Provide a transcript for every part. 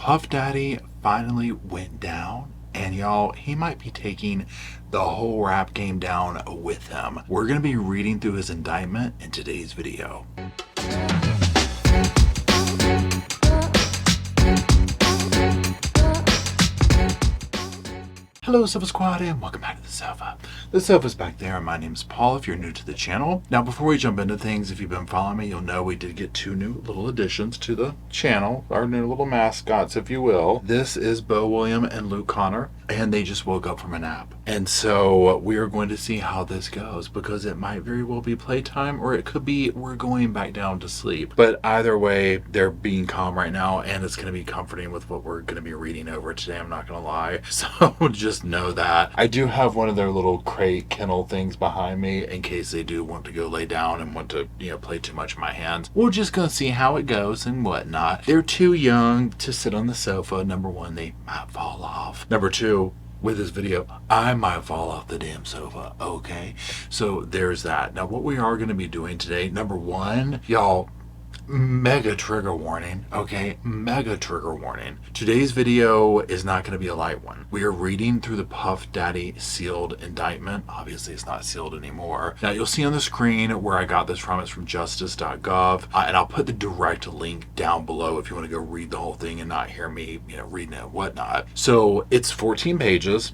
Puff Daddy finally went down, and y'all, he might be taking the whole rap game down with him. We're going to be reading through his indictment in today's video. Hello Sofa Squad and welcome back to the sofa. The sofa's back there and my name's Paul if you're new to the channel. Now before we jump into things, if you've been following me, you'll know we did get two new little additions to the channel. Our new little mascots, if you will. This is Bo William and Luke Connor, and they just woke up from a nap. And so we are going to see how this goes, because it might very well be playtime, or it could be we're going back down to sleep. But either way, they're being calm right now, and it's going to be comforting with what we're going to be reading over today, I'm not going to lie. So just know that. I do have one of their little crate kennel things behind me in case they do want to go lay down and want to, play too much in my hands. We're just going to see how it goes and whatnot. They're too young to sit on the sofa. Number one, they might fall off. Number two, with this video, I might fall off the damn sofa, okay? So there's that. Now, what we are going to be doing today, number one, y'all, mega trigger warning, okay? Mega trigger warning. Today's video is not going to be a light one. We are reading through the Puff Daddy sealed indictment. Obviously, it's not sealed anymore. Now, you'll see on the screen where I got this from. It's from justice.gov, and I'll put the direct link down below if you want to go read the whole thing and not hear me, reading it and whatnot. So it's 14 pages.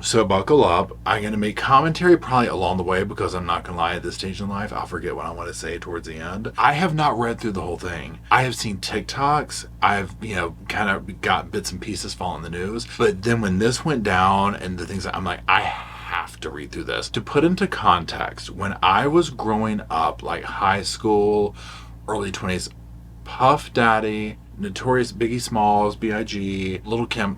So buckle up. I'm going to make commentary probably along the way because I'm not going to lie, at this stage in life, I'll forget what I want to say towards the end. I have not read through the whole thing. I have seen TikToks. I've, kind of got bits and pieces following the news. But then when this went down and the things, I'm like, I have to read through this. To put into context, when I was growing up, like high school, early 20s, Puff Daddy, Notorious Biggie Smalls, B.I.G., Lil' Kim,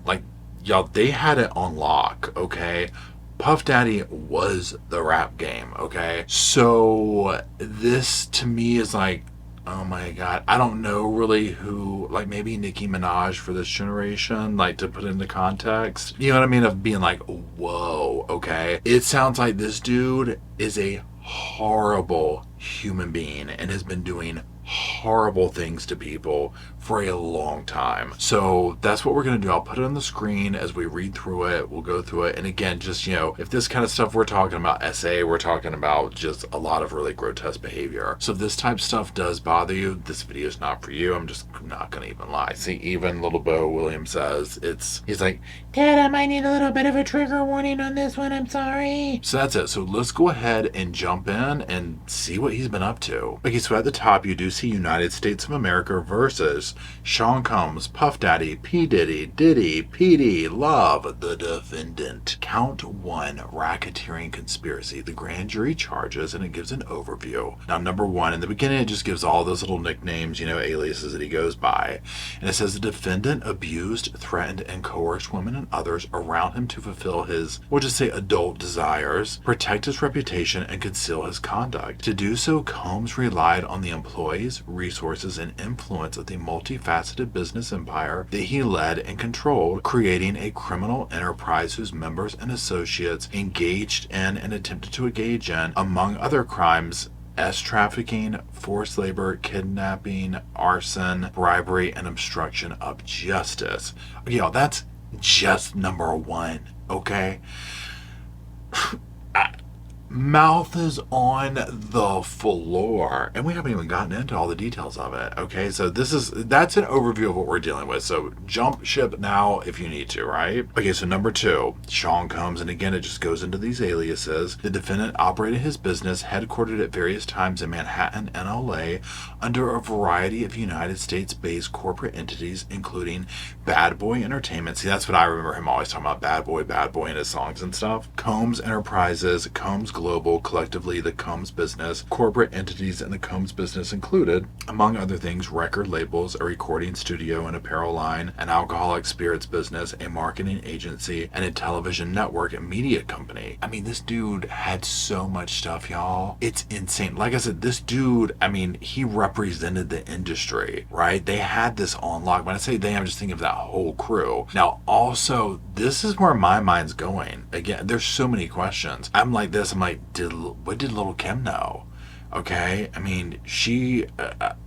y'all, they had it on lock, okay? Puff Daddy was the rap game, okay? So this to me is like, oh my God, I don't know really who, maybe Nicki Minaj for this generation, to put into context. You know what I mean? Of being like, whoa, okay? It sounds like this dude is a horrible human being and has been doing horrible things to people for a long time. So that's what we're going to do. I'll put it on the screen as we read through it. We'll go through it. And again, just, if this kind of stuff we're talking about SA, we're talking about just a lot of really grotesque behavior. So if this type of stuff does bother you, this video is not for you. I'm just not going to even lie. See, even little Bo William says he's like, Dad, I might need a little bit of a trigger warning on this one. I'm sorry. So that's it. So let's go ahead and jump in and see what he's been up to. Okay, so at the top, you do see United States of America versus Sean Combs, Puff Daddy, P Diddy, Diddy, PD, Love, the defendant. Count 1, racketeering conspiracy. The grand jury charges, and it gives an overview. Now, number 1, in the beginning, it just gives all those little nicknames, aliases that he goes by. And it says the defendant abused, threatened, and coerced women and others around him to fulfill his, we'll just say, adult desires, protect his reputation, and conceal his conduct. To do so, Combs relied on the employees, resources, and influence of the multifaceted business empire that he led and controlled, creating a criminal enterprise whose members and associates engaged in and attempted to engage in, among other crimes, trafficking, forced labor, kidnapping, arson, bribery, and obstruction of justice. Yo, that's just number 1, okay? Mouth is on the floor, and we haven't even gotten into all the details of it. Okay, so that's an overview of what we're dealing with. So jump ship now if you need to, right? Okay, so number 2, Sean Combs, and again it just goes into these aliases. The defendant operated his business headquartered at various times in Manhattan and LA under a variety of United States-based corporate entities, including Bad Boy Entertainment. See, that's what I remember him always talking about, Bad Boy in his songs and stuff. Combs Enterprises, Combs Global, collectively the Combs Business. Corporate entities in the Combs Business included, among other things, record labels, a recording studio and apparel line, an alcoholic spirits business, a marketing agency, and a television network and media company. I mean, this dude had so much stuff, y'all. It's insane. Like I said, this dude, he represented the industry, right? They had this on lock. When I say they, I'm just thinking of that whole crew. Now, also, this is where my mind's going. Again, there's so many questions. I'm like, what did Lil' Kim know? Okay, I mean,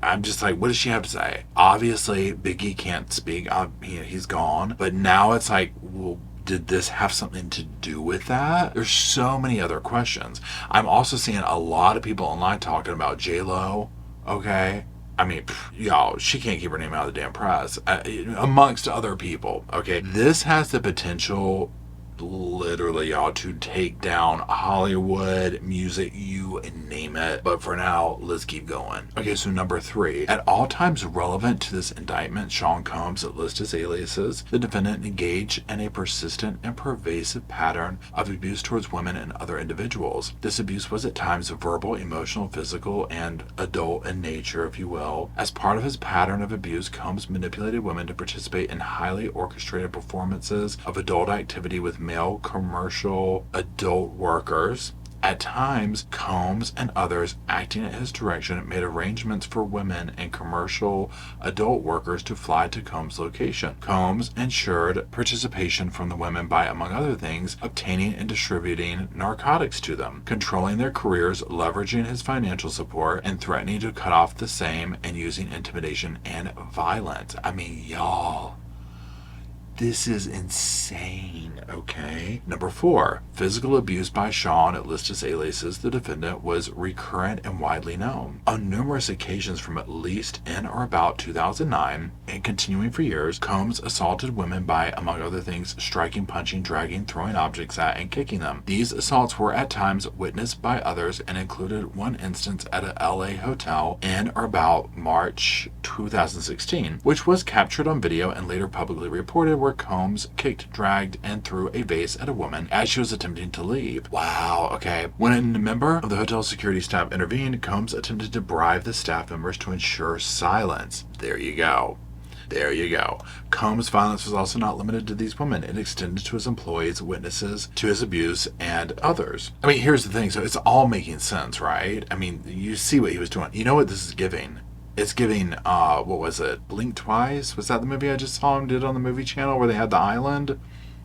I'm just like, what does she have to say? Obviously, Biggie can't speak. He's gone. But now it's like, well, did this have something to do with that? There's so many other questions. I'm also seeing a lot of people online talking about J-Lo. Okay, I mean, y'all, she can't keep her name out of the damn press, amongst other people. Okay, this has the potential, literally, y'all, to take down Hollywood, music, you name it. But for now, let's keep going. Okay, so number 3. At all times relevant to this indictment, Sean Combs lists his aliases. The defendant engaged in a persistent and pervasive pattern of abuse towards women and other individuals. This abuse was at times verbal, emotional, physical, and adult in nature, if you will. As part of his pattern of abuse, Combs manipulated women to participate in highly orchestrated performances of adult activity with male commercial adult workers. At times, Combs and others acting at his direction made arrangements for women and commercial adult workers to fly to Combs' location. Combs ensured participation from the women by, among other things, obtaining and distributing narcotics to them, controlling their careers, leveraging his financial support, and threatening to cut off the same, and using intimidation and violence. I mean, y'all, this is insane, okay? Number 4, physical abuse by Sean at listed aliases, the defendant, was recurrent and widely known. On numerous occasions from at least in or about 2009 and continuing for years, Combs assaulted women by, among other things, striking, punching, dragging, throwing objects at, and kicking them. These assaults were at times witnessed by others and included one instance at a LA hotel in or about March 2016, which was captured on video and later publicly reported, where Combs kicked, dragged, and threw a vase at a woman as she was attempting to leave. Wow, okay. When a member of the hotel security staff intervened, Combs attempted to bribe the staff members to ensure silence. There you go. There you go. Combs' violence was also not limited to these women. It extended to his employees, witnesses to his abuse, and others. I mean, here's the thing. So it's all making sense, right? I mean, you see what he was doing. You know what this is giving? It's giving, what was it? Blink Twice? Was that the movie I just saw him did on the movie channel where they had the island?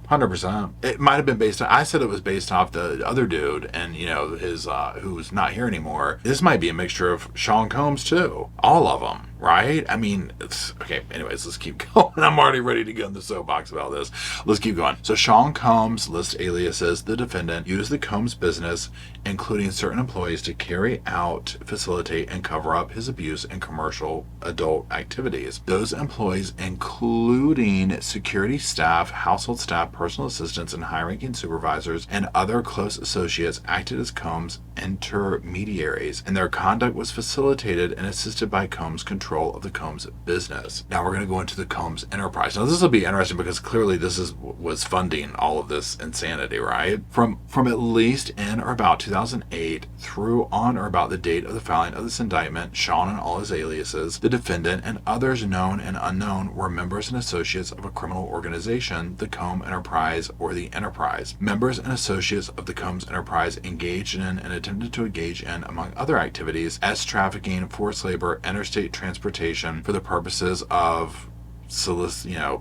100%. It might have been based on, I said it was based off the other dude and, you know, his, who's not here anymore. This might be a mixture of Sean Combs too. All of them, right? I mean, okay, anyways, let's keep going. I'm already ready to get in the soapbox about this. Let's keep going. So Sean Combs lists aliases. The defendant used the Combs business, including certain employees, to carry out, facilitate, and cover up his abuse and commercial adult activities. Those employees, including security staff, household staff, personal assistants, and high-ranking supervisors, and other close associates, acted as Combs' intermediaries, and their conduct was facilitated and assisted by Combs' control of the Combs business. Now we're going to go into the Combs enterprise. Now this will be interesting because clearly this was funding all of this insanity, right? From at least in or about 2008 through on or about the date of the filing of this indictment, Sean and all his aliases, the defendant, and others known and unknown were members and associates of a criminal organization, the Combs Enterprise, or the Enterprise. Members and associates of the Combs Enterprise engaged in and attempted to engage in, among other activities, as trafficking, forced labor, interstate transportation for the purposes of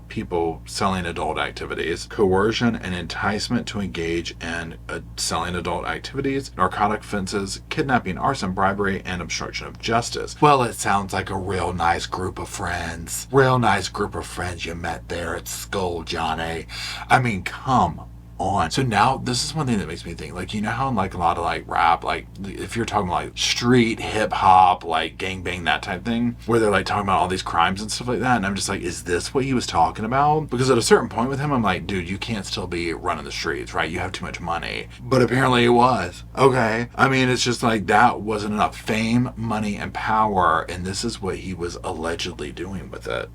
people selling adult activities, coercion and enticement to engage in selling adult activities, narcotic offenses, kidnapping, arson, bribery, and obstruction of justice. Well, it sounds like a real nice group of friends. Real nice group of friends you met there at school, Johnny. I mean, come on. So now this is one thing that makes me think, like, you know how in like a lot of like rap, like if you're talking like street hip hop, like gangbang, that type thing, where they're like talking about all these crimes and stuff like that, and I'm just like, is this what he was talking about? Because at a certain point with him, I'm like, dude, you can't still be running the streets, right? You have too much money. But apparently it was. Okay. I mean, it's just like that wasn't enough. Fame, money, and power, and this is what he was allegedly doing with it.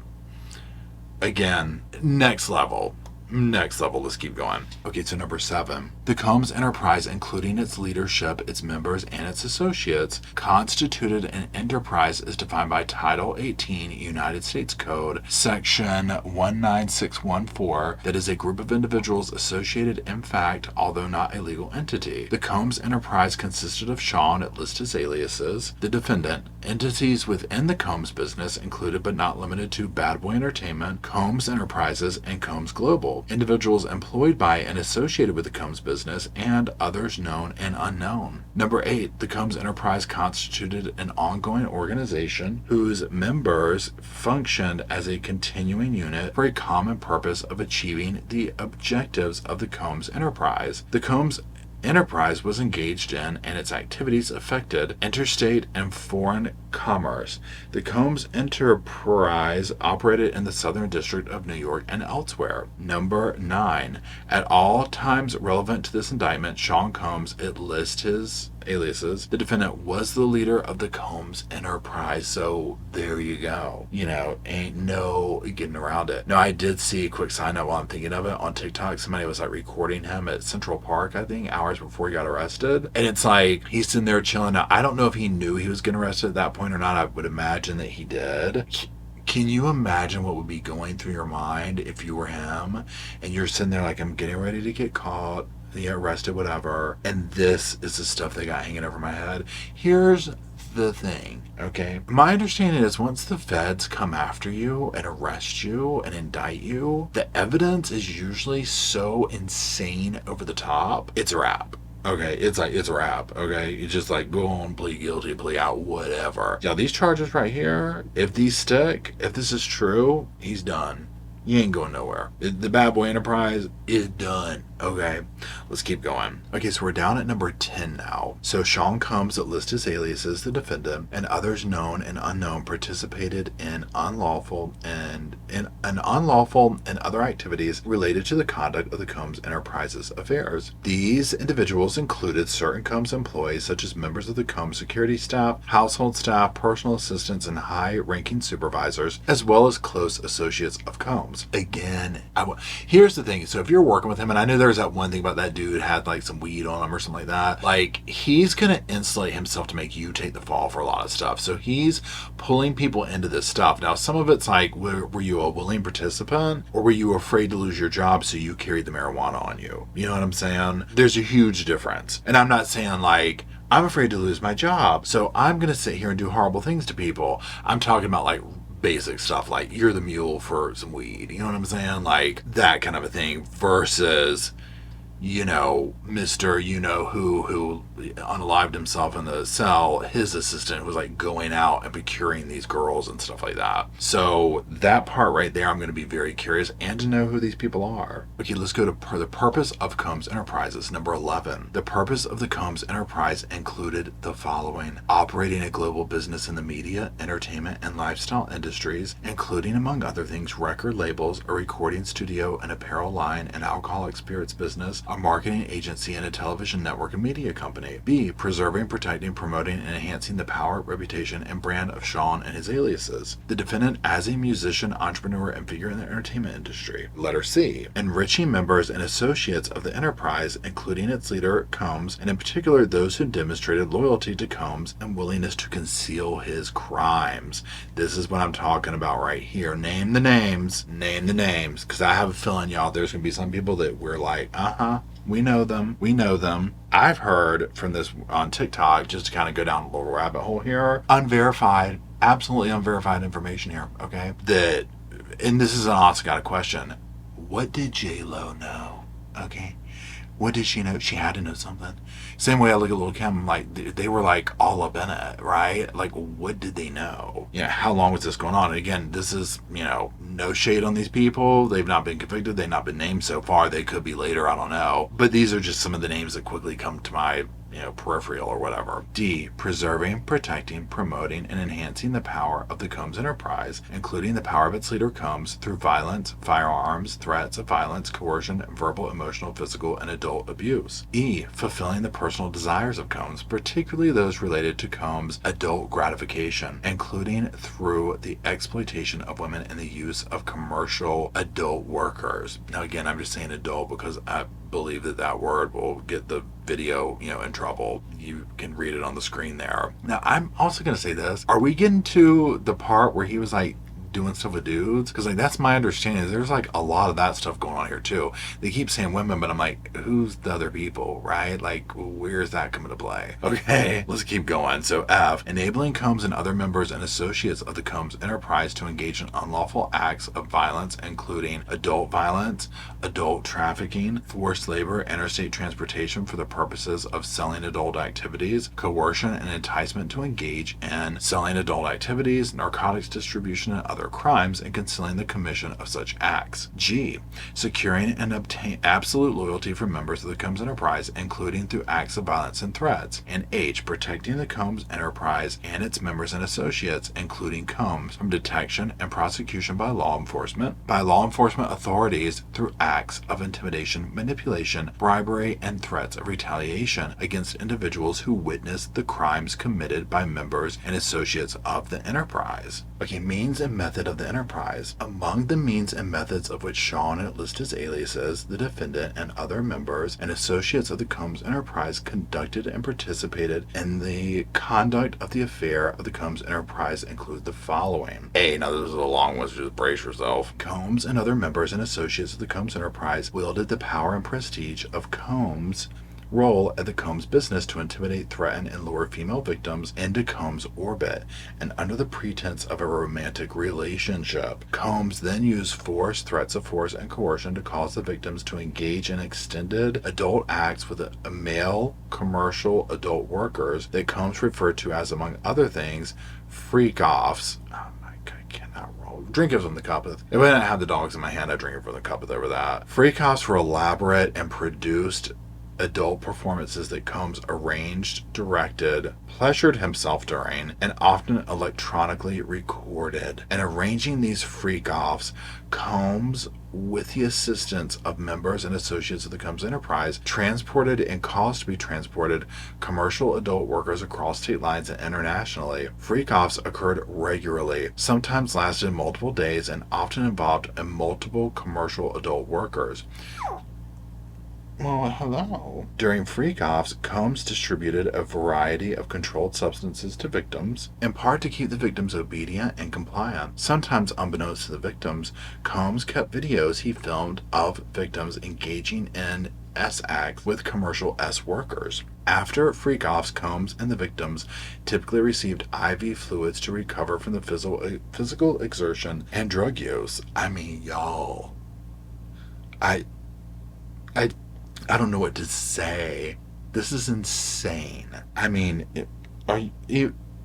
Again, next level. Let's keep going. Okay, so number 7. The Combs Enterprise, including its leadership, its members, and its associates, constituted an enterprise as defined by Title 18 United States Code, Section 19614, that is a group of individuals associated in fact, although not a legal entity. The Combs Enterprise consisted of Sean, at list his aliases, the defendant. Entities within the Combs business included but not limited to Bad Boy Entertainment, Combs Enterprises, and Combs Global. people, individuals employed by and associated with the Combs business, and others known and unknown. Number 8, the Combs enterprise constituted an ongoing organization whose members functioned as a continuing unit for a common purpose of achieving the objectives of the Combs enterprise. The Combs enterprise was engaged in and its activities affected interstate and foreign commerce. The Combs enterprise operated in the Southern District of New York and elsewhere. Number 9, at all times relevant to this indictment, Sean Combs, it lists his aliases. The defendant was the leader of the Combs enterprise. So there you go. Ain't no getting around it. Now, I did see a quick side note while I'm thinking of it on TikTok. Somebody was like recording him at Central Park, I think, hours before he got arrested. And it's like he's sitting there chilling. Now, I don't know if he knew he was getting arrested at that point or not. I would imagine that he did. Can you imagine what would be going through your mind if you were him and you're sitting there like, I'm getting ready to get caught, arrested, whatever, and this is the stuff they got hanging over my head? Here's the thing, okay? My understanding is once the feds come after you and arrest you and indict you, the evidence is usually so insane over the top, it's a wrap. Okay, it's a wrap, okay? You just like go on, plead guilty, plea out, whatever. Now, these charges right here, if these stick, if this is true, he's done. You ain't going nowhere. The Bad Boy Enterprise is done. Okay, let's keep going. Okay, so we're down at number 10 now. So Sean Combs, that lists his aliases, the defendant, and others known and unknown participated in unlawful and other activities related to the conduct of the Combs Enterprises affairs. These individuals included certain Combs employees, such as members of the Combs security staff, household staff, personal assistants, and high-ranking supervisors, as well as close associates of Combs. Again, here's the thing. So if you're working with him, and I know there's that one thing about that dude had like some weed on him or something like that, like he's gonna insulate himself to make you take the fall for a lot of stuff. So he's pulling people into this stuff. Now, some of it's like, were you a willing participant, or were you afraid to lose your job so you carried the marijuana on you? You know what I'm saying? There's a huge difference. And I'm not saying like, I'm afraid to lose my job, so I'm gonna sit here and do horrible things to people. I'm talking about like basic stuff, like you're the mule for some weed, you know what I'm saying? Like that kind of a thing versus, Mr. who unalived himself in the cell, his assistant was like going out and procuring these girls and stuff like that. So that part right there, I'm going to be very curious and to know who these people are. Okay, let's go to the purpose of Combs Enterprises. Number 11. The purpose of the Combs Enterprise included the following: operating a global business in the media, entertainment, and lifestyle industries, including, among other things, record labels, a recording studio, an apparel line, an alcoholic spirits business, a marketing agency, and a television network and media company. B, preserving, protecting, promoting, and enhancing the power, reputation, and brand of Sean and his aliases. The defendant as a musician, entrepreneur, and figure in the entertainment industry. Letter C, enriching members and associates of the enterprise, including its leader, Combs, and in particular those who demonstrated loyalty to Combs and willingness to conceal his crimes. This is what I'm talking about right here. Name the names, because I have a feeling, y'all, there's going to be some people that we're like, we know them. I've heard from this on TikTok, just to kind of go down a little rabbit hole here, absolutely unverified information here, okay? And this is an honest to God question. What did J-Lo know? Okay? What did she know? She had to know something. Same way I look at Lil' Kim, like, they were like all up in it, right? Like, what did they know? How long was this going on? And again, this is, no shade on these people. They've not been convicted. They've not been named so far. They could be later. I don't know. But these are just some of the names that quickly come to my peripheral or whatever. D, preserving, protecting, promoting, and enhancing the power of the Combs Enterprise, including the power of its leader Combs through violence, firearms, threats of violence, coercion, verbal, emotional, physical, and adult abuse. E, fulfilling the personal desires of Combs, particularly those related to Combs' adult gratification, including through the exploitation of women and the use of commercial adult workers. Now again, I'm just saying adult because I believe that word will get the video, in trouble. You can read it on the screen there. Now, I'm also going to say this. Are we getting to the part where he was like doing stuff with dudes? Because like that's my understanding. There's like a lot of that stuff going on on here too. They keep saying women, but I'm like, who's the other people, right? Like, where's that coming to play? Okay, let's keep going. So F, enabling Combs and other members and associates of the Combs enterprise to engage in unlawful acts of violence, including adult violence, adult trafficking, forced labor, interstate transportation for the purposes of selling adult activities, coercion and enticement to engage in selling adult activities, narcotics distribution and other crimes, and concealing the commission of such acts. G, securing and obtain absolute loyalty from members of the Combs enterprise, including through acts of violence and threats. And H, protecting the Combs enterprise and its members and associates, including Combs, from detection and prosecution by law enforcement authorities through acts of intimidation, manipulation, bribery, and threats of retaliation against individuals who witnessed the crimes committed by members and associates of the enterprise. Okay, means and method of the enterprise. Among the means and methods of which Sean lists as aliases, the defendant and other members and associates of the Combs enterprise conducted and participated in the conduct of the affair of the Combs enterprise include the following. A, now this is a long one, so just brace yourself. Combs and other members and associates of the Combs enterprise wielded the power and prestige of Combs' role at the Combs business to intimidate, threaten, and lure female victims into Combs' orbit, and under the pretense of a romantic relationship. Combs then used force, threats of force, and coercion to cause the victims to engage in extended adult acts with a male commercial adult workers that Combs referred to as, among other things, freak-offs. Oh my God, I cannot roll. Drink it from the cup. If I didn't have the dogs in my hand, I'd drink it from the cup over that. Freak-offs were elaborate and produced adult performances that Combs arranged, directed, pleasured himself during, and often electronically recorded. In arranging these freak-offs, Combs, with the assistance of members and associates of the Combs enterprise, transported and caused to be transported commercial adult workers across state lines and internationally. Freak-offs occurred regularly, sometimes lasted multiple days, and often involved multiple commercial adult workers. Well, hello. During freak-offs, Combs distributed a variety of controlled substances to victims, in part to keep the victims obedient and compliant. Sometimes, unbeknownst to the victims, Combs kept videos he filmed of victims engaging in S acts with commercial S workers. After freak-offs, Combs and the victims typically received IV fluids to recover from the physical exertion and drug use. I mean, y'all, I don't know what to say. This is insane. I mean,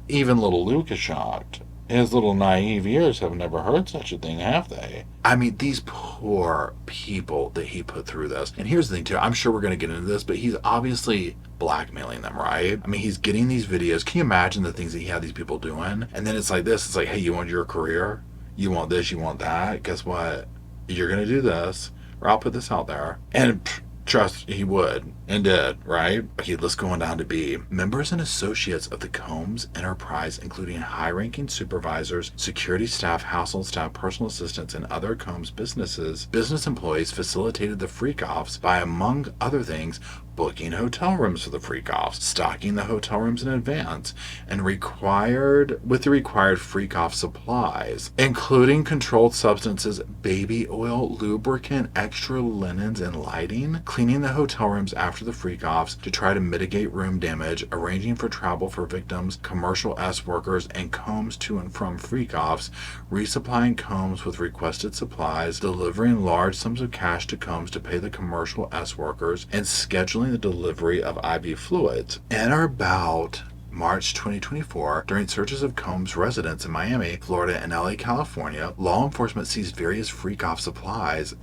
even little Luke is shocked. His little naive ears have never heard such a thing, have they? I mean, these poor people that he put through this. And here's the thing, too. I'm sure we're going to get into this, but he's obviously blackmailing them, right? I mean, he's getting these videos. Can you imagine the things that he had these people doing? And then it's like this. It's like, hey, you want your career? You want this? You want that? Guess what? You're going to do this, or I'll put this out there. And trust, he would and did, right? Okay, let's go on down to B. Members and associates of the Combs enterprise, including high-ranking supervisors, security staff, household staff, personal assistants, and other Combs business employees facilitated the freak-offs by, among other things, booking hotel rooms for the freak-offs, stocking the hotel rooms in advance, and with the required freak-off supplies, including controlled substances, baby oil, lubricant, extra linens, and lighting, cleaning the hotel rooms after the freak-offs to try to mitigate room damage, arranging for travel for victims, commercial S workers, and Combs to and from freak-offs, resupplying Combs with requested supplies, delivering large sums of cash to Combs to pay the commercial S workers, and scheduling the delivery of IV fluids. In or about March 2024, during searches of Combs' residence in Miami, Florida, and LA, California, law enforcement seized various freak-off supplies,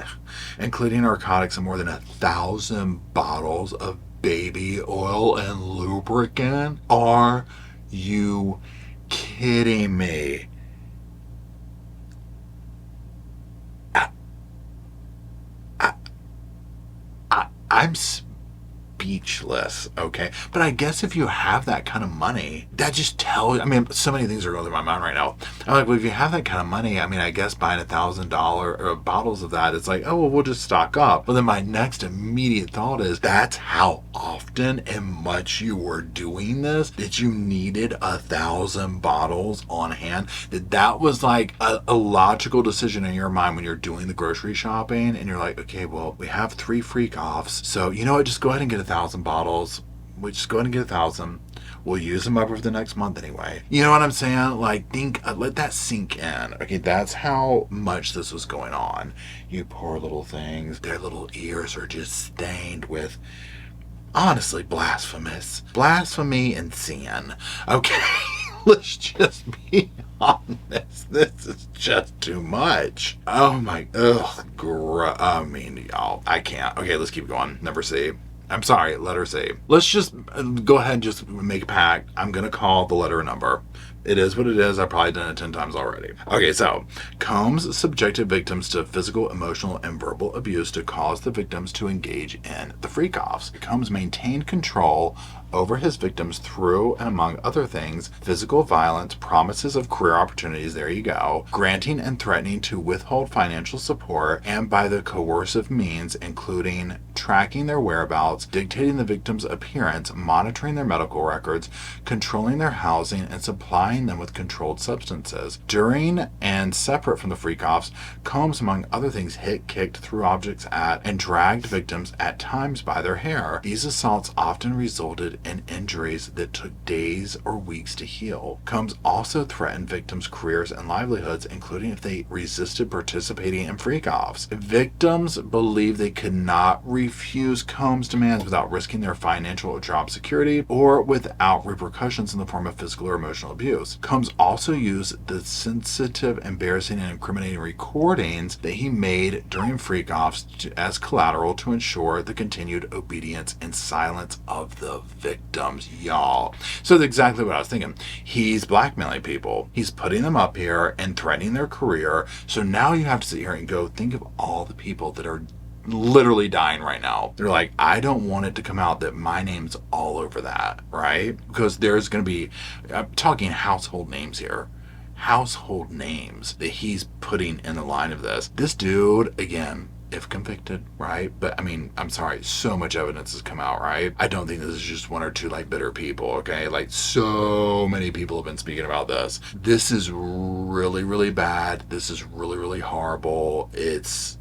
including narcotics and more than 1,000 bottles of baby oil and lubricant. Are you kidding me? I'm speechless, okay? But I guess if you have that kind of money, that just tells, I mean, so many things are going through my mind right now. I'm like, well, if you have that kind of money, I mean, I guess buying $1,000 bottles of that, it's like, oh, well, we'll just stock up. But then my next immediate thought is, that's how often and much you were doing this, that you needed 1,000 bottles on hand, that was like a logical decision in your mind when you're doing the grocery shopping and you're like, okay, well, we have 3 freak offs, so you know what, just go ahead and get 1,000 bottles. We just go ahead and get 1,000. We'll use them up over the next month anyway. You know what I'm saying? Like, think, let that sink in. Okay, that's how much this was going on. You poor little things. Their little ears are just stained with, honestly, blasphemy and sin. Okay, let's just be honest. This is just too much. Oh my, I mean, y'all, I can't. Okay, let's keep going. Number C. I'm sorry, letter C. Let's just go ahead and just make a pact. I'm going to call the letter a number. It is what it is. I've probably done it 10 times already. Okay, so Combs subjected victims to physical, emotional, and verbal abuse to cause the victims to engage in the freak-offs. Combs maintained control over his victims through, and among other things, physical violence, promises of career opportunities, there you go, granting and threatening to withhold financial support, and by the coercive means, including tracking their whereabouts, dictating the victim's appearance, monitoring their medical records, controlling their housing, and supplying them with controlled substances. During and separate from the freak-offs, Combs, among other things, hit, kicked, threw objects at, and dragged victims at times by their hair. These assaults often resulted in injuries that took days or weeks to heal. Combs also threatened victims' careers and livelihoods, including if they resisted participating in freak-offs. Victims believed they could not refuse Combs' demands without risking their financial or job security, or without repercussions in the form of physical or emotional abuse. Combs also used the sensitive, embarrassing, and incriminating recordings that he made during freak-offs as collateral to ensure the continued obedience and silence of the victims, y'all. So that's exactly what I was thinking. He's blackmailing people. He's putting them up here and threatening their career. So now you have to sit here and go, think of all the people that are literally dying right now. They're like, I don't want it to come out that my name's all over that, right? Because there's going to be, I'm talking household names here. Household names that he's putting in the line of this. This dude, again, if convicted, right? But I mean, I'm sorry, so much evidence has come out, right? I don't think this is just one or two like bitter people, okay? Like, so many people have been speaking about this. This is really, really bad. This is really, really horrible. This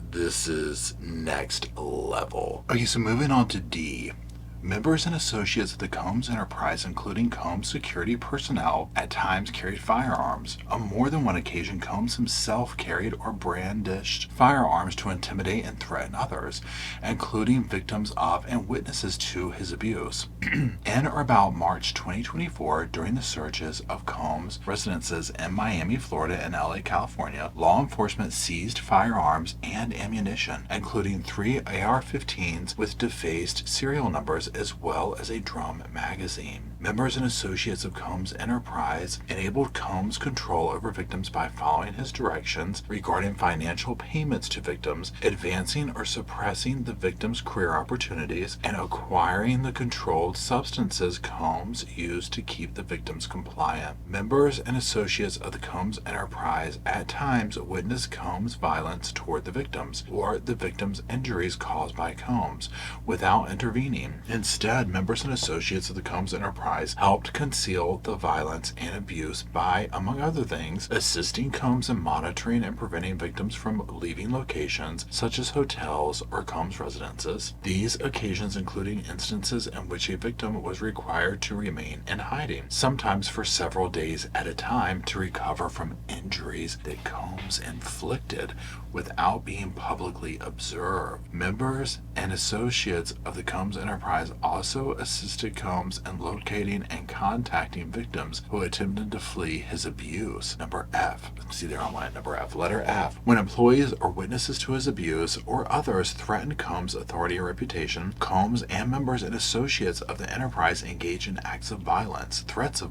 is next level. Okay, so moving on to D. Members and associates of the Combs enterprise, including Combs security personnel, at times carried firearms. On more than one occasion, Combs himself carried or brandished firearms to intimidate and threaten others, including victims of and witnesses to his abuse. In or about March 2024, during the searches of Combs' residences in Miami, Florida, and LA, California, law enforcement seized firearms and ammunition, including 3 AR-15s with defaced serial numbers, as well as a drum magazine. Members and associates of Combs' enterprise enabled Combs' control over victims by following his directions regarding financial payments to victims, advancing or suppressing the victim's career opportunities, and acquiring the controlled substances Combs used to keep the victims compliant. Members and associates of the Combs' enterprise at times witnessed Combs' violence toward the victims, or the victims' injuries caused by Combs, without intervening. Instead, members and associates of the Combs enterprise helped conceal the violence and abuse by, among other things, assisting Combs in monitoring and preventing victims from leaving locations such as hotels or Combs residences. These occasions including instances in which a victim was required to remain in hiding, sometimes for several days at a time, to recover from injuries that Combs inflicted without being publicly observed. Members and associates of the Combs enterprise also assisted Combs in locating and contacting victims who attempted to flee his abuse. Number F. See there on my number F. Letter F. When employees or witnesses to his abuse or others threatened Combs' authority or reputation, Combs and members and associates of the enterprise engaged in acts of violence, threats of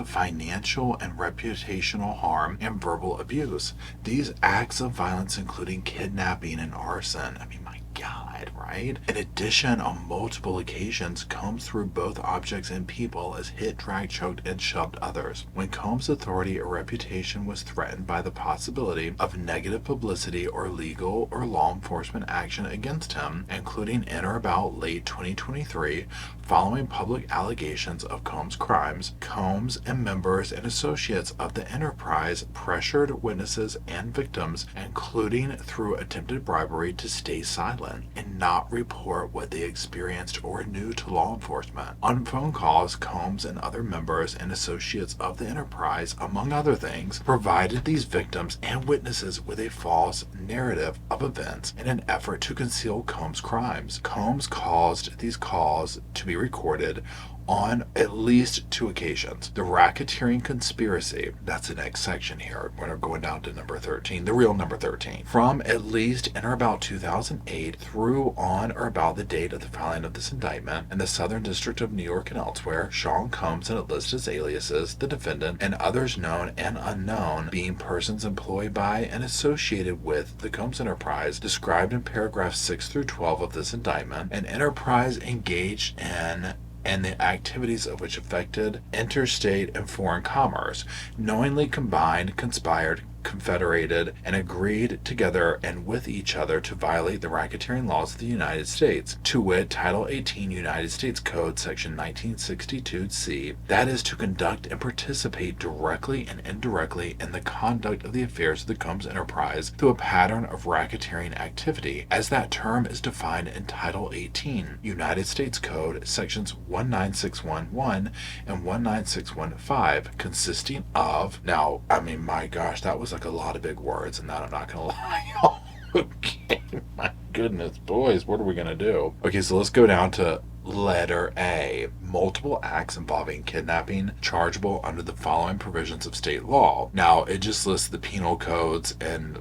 financial and reputational harm, and verbal abuse. These acts of violence including kidnapping and arson. I mean, my God, right? In addition, on multiple occasions, Combs threw both objects and people as hit, dragged, choked, and shoved others. When Combs' authority or reputation was threatened by the possibility of negative publicity or legal or law enforcement action against him, including in or about late 2023, following public allegations of Combs' crimes, Combs and members and associates of the enterprise pressured witnesses and victims, including through attempted bribery, to stay silent and not report what they experienced or knew to law enforcement. On phone calls, Combs and other members and associates of the enterprise, among other things, provided these victims and witnesses with a false narrative of events in an effort to conceal Combs' crimes. Combs caused these calls to be recorded on at least 2 occasions. The racketeering conspiracy, that's the next section here. We're going down to number 13, the real number 13. From at least in or about 2008 through on or about the date of the filing of this indictment in the Southern District of New York and elsewhere, Sean Combs, and it lists as aliases, the defendant, and others known and unknown, being persons employed by and associated with the Combs enterprise, described in paragraphs 6 through 12 of this indictment, an enterprise engaged in and the activities of which affected interstate and foreign commerce, knowingly combined, conspired, confederated, and agreed together and with each other to violate the racketeering laws of the United States, to wit, Title 18 United States Code, Section 1962C, that is, to conduct and participate directly and indirectly in the conduct of the affairs of the Combs enterprise through a pattern of racketeering activity, as that term is defined in Title 18 United States Code, Sections 19611 and 19615, consisting of, now, I mean, my gosh, that was like a lot of big words, and that I'm not gonna lie. Okay, my goodness, boys, what are we gonna do? Okay, so let's go down to letter A. Multiple acts involving kidnapping, chargeable under the following provisions of state law. Now, it just lists the penal codes and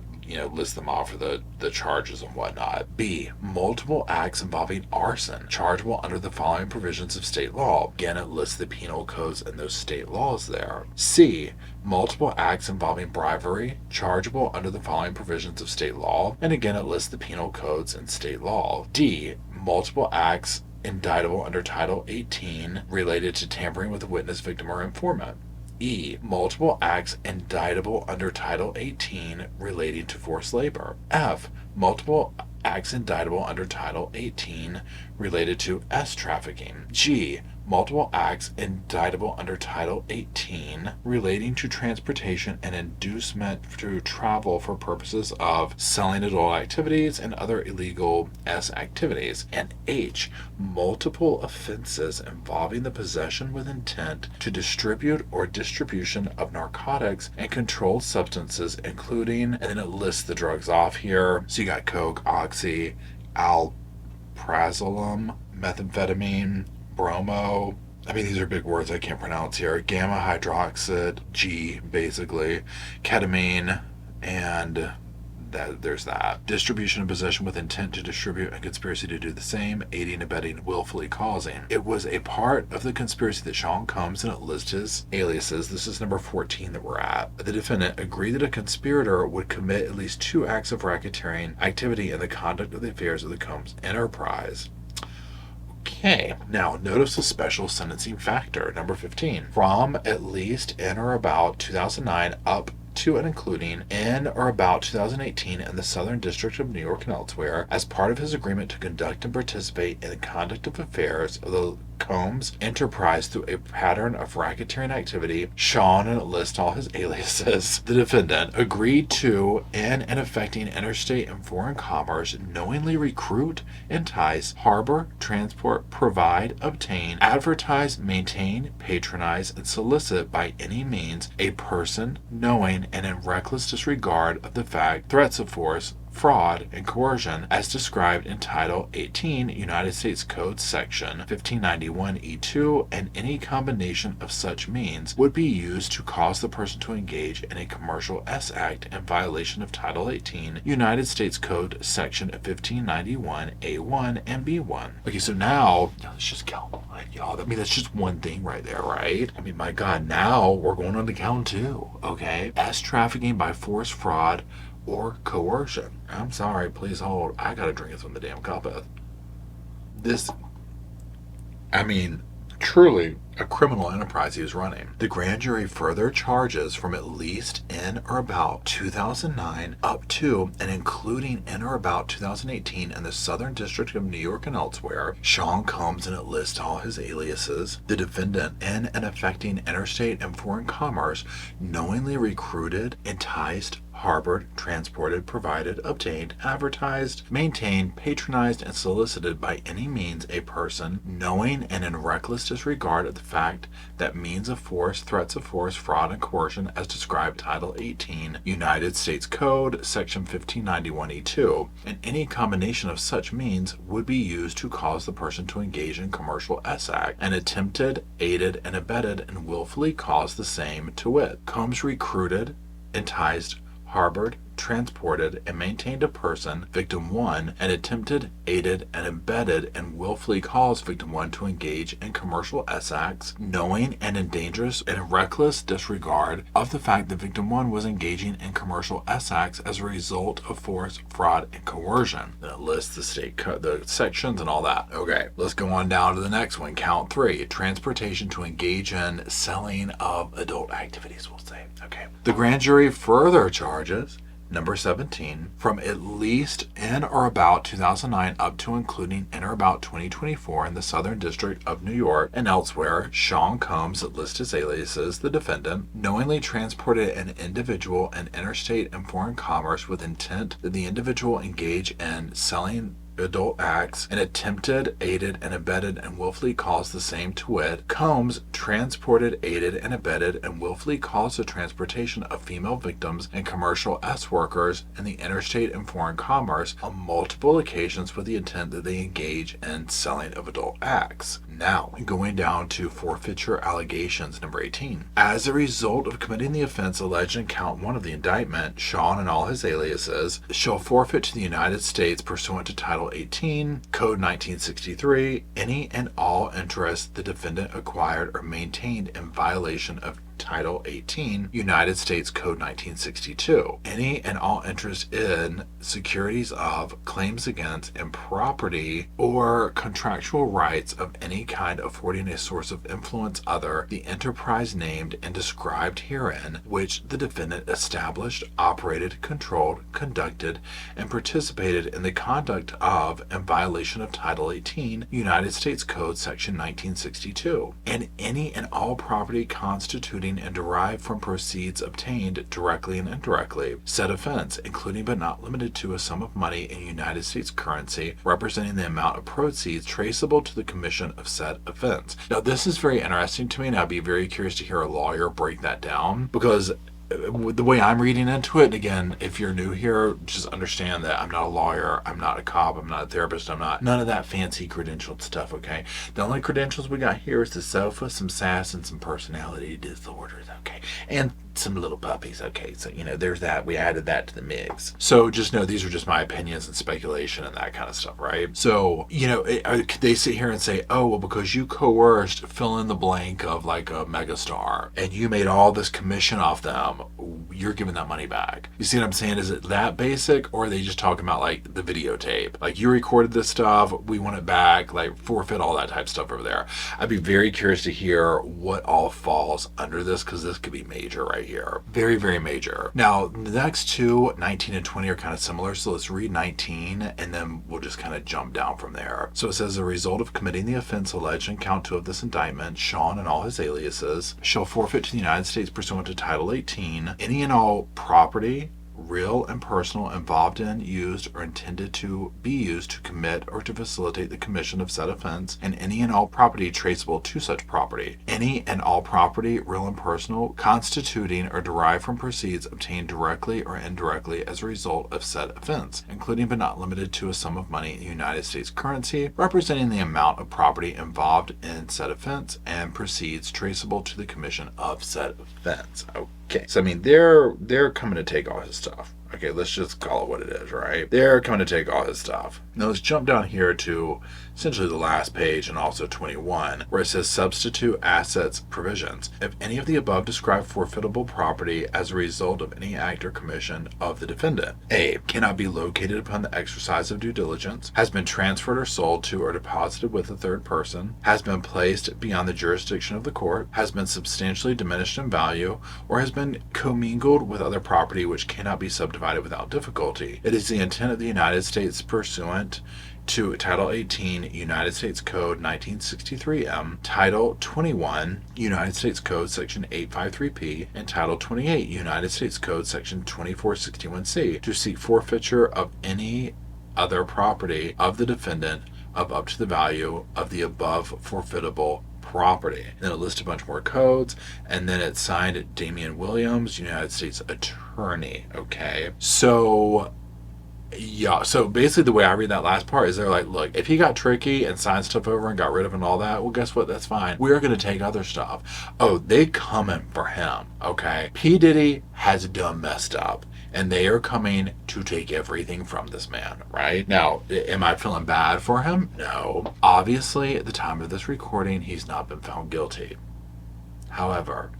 list them off for the charges and whatnot. B, multiple acts involving arson, chargeable under the following provisions of state law. Again, it lists the penal codes and those state laws there. C, multiple acts involving bribery, chargeable under the following provisions of state law. And again, it lists the penal codes and state law. D, multiple acts indictable under Title 18 related to tampering with a witness, victim, or informant. E, multiple acts indictable under Title 18 relating to forced labor. F, multiple acts indictable under Title 18 related to trafficking. G, multiple acts indictable under Title 18 relating to transportation and inducement to travel for purposes of selling adult activities and other illegal activities. And H, multiple offenses involving the possession with intent to distribute or distribution of narcotics and controlled substances, including, and then it lists the drugs off here. So you got coke, oxy, alprazolam, methamphetamine, bromo. I mean, these are big words I can't pronounce here. Gamma hydroxide, G, basically, ketamine, and there's that. Distribution and possession with intent to distribute and conspiracy to do the same, aiding, abetting, willfully causing. It was a part of the conspiracy that Sean Combs, and it lists his aliases. This is number 14 that we're at. The defendant agreed that a conspirator would commit at least 2 acts of racketeering activity in the conduct of the affairs of the Combs enterprise. Okay, now notice the special sentencing factor, number 15. From at least in or about 2009 up to and including in or about 2018 in the Southern District of New York and elsewhere, as part of his agreement to conduct and participate in the conduct of affairs of the Combs enterprise through a pattern of racketeering activity, Sean, and it lists all his aliases, the defendant, agreed to, in and affecting interstate and foreign commerce, knowingly recruit, entice, harbor, transport, provide, obtain, advertise, maintain, patronize, and solicit by any means a person knowing and in reckless disregard of the fact, threats of force, fraud, and coercion as described in Title 18 United States Code Section 1591E2, and any combination of such means would be used to cause the person to engage in a commercial act in violation of Title 18 United States Code Section 1591A1 and B1. Okay, so now let's just go. Y'all, I mean, that's just one thing right there, right? I mean, my God, now we're going on to count 2, okay? Trafficking by force, fraud, or coercion. I'm sorry, please hold. I gotta drink it from the damn cup. This, I mean, truly a criminal enterprise he was running. The grand jury further charges from at least in or about 2009 up to and including in or about 2018 in the Southern District of New York and elsewhere. Sean Combs, and it lists all his aliases. The defendant in and affecting interstate and foreign commerce knowingly recruited, enticed, harbored, transported, provided, obtained, advertised, maintained, patronized, and solicited by any means a person, knowing and in reckless disregard of the fact that means of force, threats of force, fraud, and coercion as described Title 18, United States Code, Section 1591E2, and any combination of such means would be used to cause the person to engage in commercial act, and attempted, aided, and abetted, and willfully caused the same, to wit. Combs recruited, enticed, harbored, transported, and maintained a person, victim 1, and attempted, aided, and abetted, and willfully caused victim 1 to engage in commercial acts, knowing and in dangerous and reckless disregard of the fact that victim 1 was engaging in commercial acts as a result of force, fraud, and coercion. Then it lists the state the sections and all that. Okay, let's go on down to the next one. Count 3, transportation to engage in selling of adult activities, we'll say. Okay. The grand jury further charges number 17, from at least in or about 2009 up to including in or about 2024 in the Southern District of New York and elsewhere, Sean Combs, that lists his aliases, the defendant, knowingly transported an individual in interstate and foreign commerce with intent that the individual engage in selling adult acts, and attempted, aided, and abetted, and willfully caused the same, to wit. Combs transported, aided, and abetted, and willfully caused the transportation of female victims and commercial workers in the interstate and foreign commerce on multiple occasions with the intent that they engage in selling of adult acts. Now, going down to forfeiture allegations, number 18. As a result of committing the offense alleged in count 1 of the indictment, Sean and all his aliases shall forfeit to the United States pursuant to Title 18, Code 1963, any and all interest the defendant acquired or maintained in violation of Title 18, United States Code 1962. Any and all interest in, securities of, claims against, and property or contractual rights of any kind affording a source of influence other the enterprise named and described herein, which the defendant established, operated, controlled, conducted, and participated in the conduct of in violation of Title 18, United States Code Section 1962. And any and all property constituting and derived from proceeds obtained directly and indirectly. Said offense, including but not limited to a sum of money in United States currency representing the amount of proceeds traceable to the commission of said offense. Now, this is very interesting to me, and I'd be very curious to hear a lawyer break that down, because the way I'm reading into it, and again, if you're new here, just understand that I'm not a lawyer, I'm not a cop, I'm not a therapist, I'm not none of that fancy credentialed stuff, okay? The only credentials we got here is the sofa, some sass, and some personality disorders, okay? And some little puppies, okay? So, there's that. We added that to the mix. So just know these are just my opinions and speculation and that kind of stuff, right? So, could they sit here and say, oh, well, because you coerced fill in the blank of like a megastar and you made all this commission off them, you're giving that money back. You see what I'm saying? Is it that basic, or are they just talking about like the videotape? Like, you recorded this stuff, we want it back, like forfeit, all that type of stuff over there. I'd be very curious to hear what all falls under this, because this could be major right here. Very, very major. Now, the next two, 19 and 20, are kind of similar. So let's read 19 and then we'll just kind of jump down from there. So it says, as a result of committing the offense alleged in count 2 of this indictment, Sean and all his aliases shall forfeit to the United States pursuant to Title 18 any and all property, real and personal, involved in, used, or intended to be used to commit or to facilitate the commission of said offense, and any and all property traceable to such property. Any and all property, real and personal, constituting or derived from proceeds obtained directly or indirectly as a result of said offense, including but not limited to a sum of money in United States currency representing the amount of property involved in said offense, and proceeds traceable to the commission of said offense. Okay, so I mean, they're coming to take all his stuff. Okay, let's just call it what it is, right? They're coming to take all his stuff. Now let's jump down here to essentially the last page and also 21, where it says substitute assets provisions. If any of the above describe forfeitable property as a result of any act or commission of the defendant, A, cannot be located upon the exercise of due diligence, has been transferred or sold to or deposited with a third person, has been placed beyond the jurisdiction of the court, has been substantially diminished in value, or has been commingled with other property which cannot be subdivided without difficulty. It is the intent of the United States pursuant to Title 18 United States Code 1963M, Title 21 United States Code Section 853P, and Title 28 United States Code Section 2461C to seek forfeiture of any other property of the defendant of up to the value of the above forfeitable property. And then it lists a bunch more codes, and then it's signed Damian Williams, United States Attorney. Okay, so yeah, so basically the way I read that last part is they're like, look, if he got tricky and signed stuff over and got rid of it and all that, well, guess what? That's fine. We're going to take other stuff. Oh, they coming for him, okay? P Diddy has done messed up, and they are coming to take everything from this man, right? Now, am I feeling bad for him? No. Obviously, at the time of this recording, he's not been found guilty. However,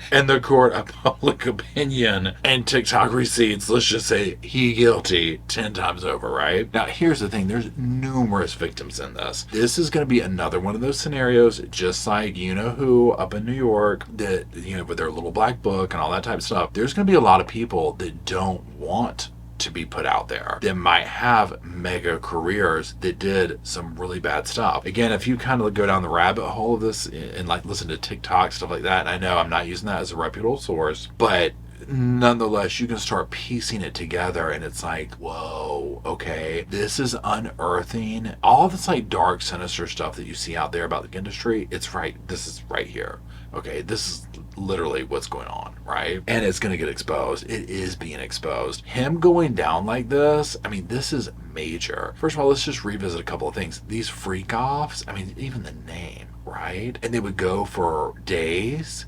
in the court of public opinion and TikTok receipts, let's just say he guilty 10 times over, right? Now, here's the thing. There's numerous victims in this. This is going to be another one of those scenarios, just like you-know-who up in New York, that, you know, with their little black book and all that type of stuff. There's going to be a lot of people that don't want to be put out there that might have mega careers that did some really bad stuff. Again, if you kind of go down the rabbit hole of this and like listen to TikTok, stuff like that, and I know I'm not using that as a reputable source, but nonetheless, you can start piecing it together and it's like, whoa, okay, this is unearthing all this like dark, sinister stuff that you see out there about the industry. It's right, this is right here. Okay, this is literally what's going on, right? And it's going to get exposed. It is being exposed. Him going down like this, I mean, this is major. First of all, let's just revisit a couple of things. These freak offs, I mean, even the name, right? And they would go for days,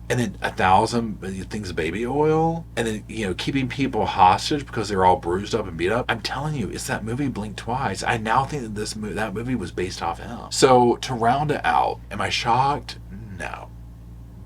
and then 1,000 things of baby oil, and then, you know, keeping people hostage because they're all bruised up and beat up. I'm telling you, it's that movie Blink Twice. I now think that that movie was based off him. So to round it out, am I shocked? No.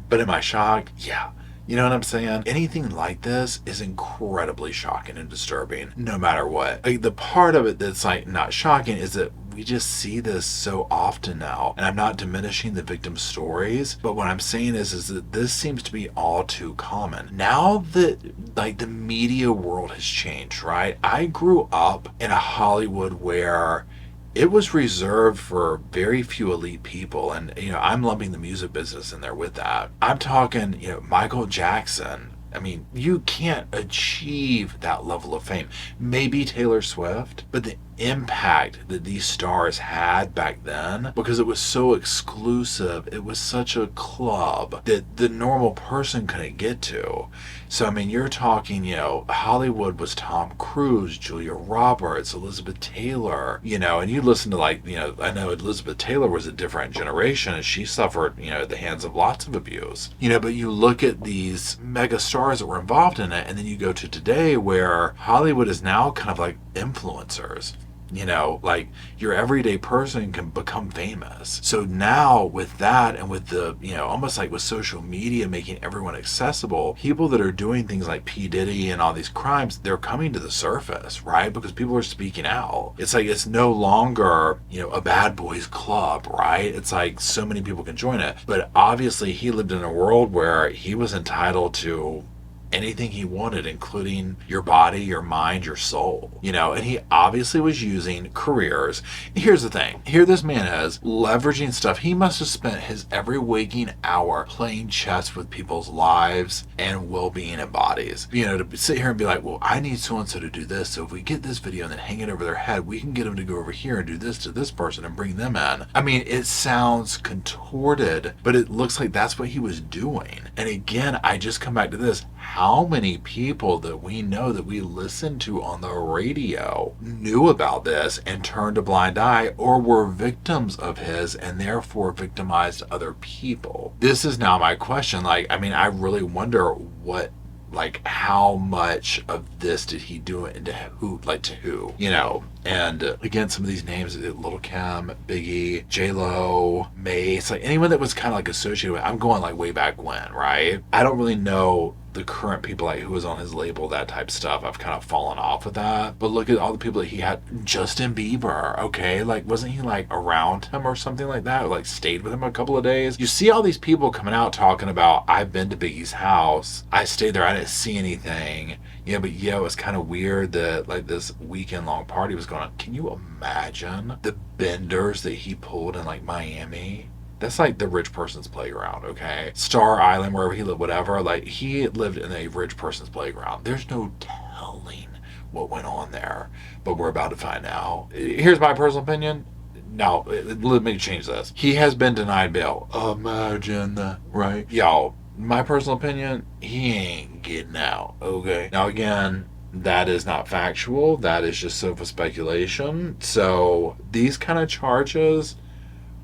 But am I shocked? Yeah. You know what I'm saying? Anything like this is incredibly shocking and disturbing, no matter what. Like, the part of it that's like not shocking is that we just see this so often now. And I'm not diminishing the victim stories, but what I'm saying is that this seems to be all too common. Now that like the media world has changed, right? I grew up in a Hollywood where it was reserved for very few elite people. And, you know, I'm lumping the music business in there with that. I'm talking, you know, Michael Jackson. I mean, you can't achieve that level of fame. Maybe Taylor Swift, but the impact that these stars had back then, because it was so exclusive, it was such a club that the normal person couldn't get to. So, I mean, you're talking, you know, Hollywood was Tom Cruise, Julia Roberts, Elizabeth Taylor, you know, and you listen to, like, you know, I know Elizabeth Taylor was a different generation and she suffered, you know, at the hands of lots of abuse, you know, but you look at these mega stars that were involved in it, and then you go to today where Hollywood is now kind of like influencers. You know, like your everyday person can become famous. So now with that and with the, you know, almost like with social media making everyone accessible, people that are doing things like P Diddy and all these crimes, they're coming to the surface, right? Because people are speaking out. It's like, it's no longer, you know, a bad boys club, right? It's like so many people can join it. But obviously he lived in a world where he was entitled to anything he wanted, including your body, your mind, your soul, you know, and he obviously was using careers. Here's the thing. Here this man is leveraging stuff. He must have spent his every waking hour playing chess with people's lives and well-being and bodies. You know, to sit here and be like, well, I need so-and-so to do this. So if we get this video and then hang it over their head, we can get them to go over here and do this to this person and bring them in. I mean, it sounds contorted, but it looks like that's what he was doing. And again, I just come back to this. How many people that we know that we listened to on the radio knew about this and turned a blind eye, or were victims of his and therefore victimized other people? This is now my question. Like, I mean, I really wonder what Like, how much of this did he do it into who, like to who, you know? And again, some of these names, Little Kim, Biggie, J-Lo, Mace, like anyone that was kind of like associated with, I'm going like way back when, right? I don't really know the current people, like who was on his label, that type of stuff. I've kind of fallen off with that. But look at all the people that he had. Justin Bieber, okay? Like, wasn't he like around him or something like that? Or like stayed with him a couple of days? You see all these people coming out talking about, I've been to Biggie's house. I stayed there. I didn't see anything. Yeah, but yeah, it was kind of weird that like this weekend long party was going on. Can you imagine the benders that he pulled in like Miami? That's like the rich person's playground, okay? Star Island, wherever he lived, whatever. Like, he lived in a rich person's playground. There's no telling what went on there, but we're about to find out. Here's my personal opinion. No, let me change this. He has been denied bail. Imagine that, right? Y'all, my personal opinion, he ain't getting out, okay? Now, again, that is not factual. That is just sofa speculation. So, these kind of charges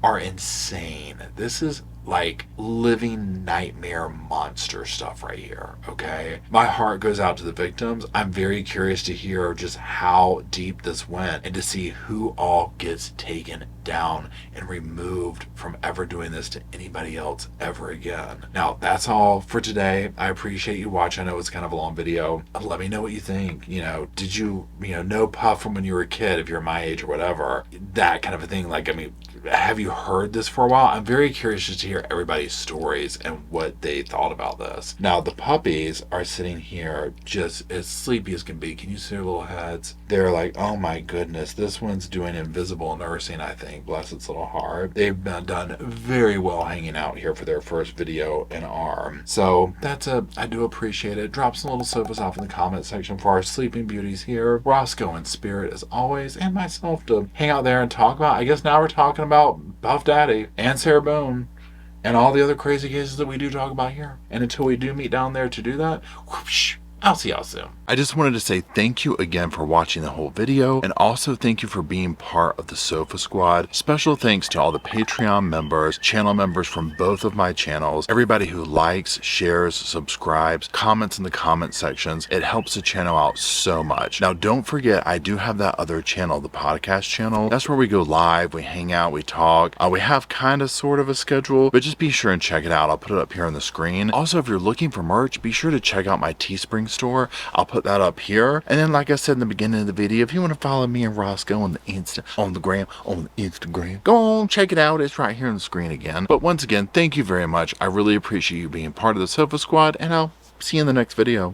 are insane. This is like living nightmare monster stuff right here, okay? My heart goes out to the victims. I'm very curious to hear just how deep this went and to see who all gets taken down and removed from ever doing this to anybody else ever again. Now, that's all for today. I appreciate you watching. I know it's kind of a long video. Let me know what you think. You know, did you know Puff from when you were a kid, if you're my age or whatever? That kind of a thing. Like, I mean, have you heard this for a while? I'm very curious just to hear everybody's stories and what they thought about this. Now, the puppies are sitting here just as sleepy as can be. Can you see their little heads? They're like, oh my goodness, this one's doing invisible nursing, I think. Bless its little heart. They've done very well hanging out here for their first video in ARM. So I do appreciate it. Drop some little sofas off in the comment section for our sleeping beauties here. Rosco in spirit as always, and myself to hang out there and talk about. I guess now we're talking about Puff Daddy and Sarah Boone and all the other crazy cases that we do talk about here. And until we do meet down there to do that, whoosh, I'll see y'all soon. I just wanted to say thank you again for watching the whole video, and also thank you for being part of the Sofa Squad. Special thanks to all the Patreon members, channel members from both of my channels, everybody who likes, shares, subscribes, comments in the comment sections. It helps the channel out so much. Now, don't forget, I do have that other channel, the podcast channel. That's where we go live, we hang out, we talk. We have kind of sort of a schedule, but just be sure and check it out. I'll put it up here on the screen. Also, if you're looking for merch, be sure to check out my Teespring store. I'll put that up here. And then, like I said in the beginning of the video, if you want to follow me and Rosco on the Instagram, go on, check it out. It's right here on the screen again. But once again, thank you very much. I really appreciate you being part of the Sofa Squad, and I'll see you in the next video.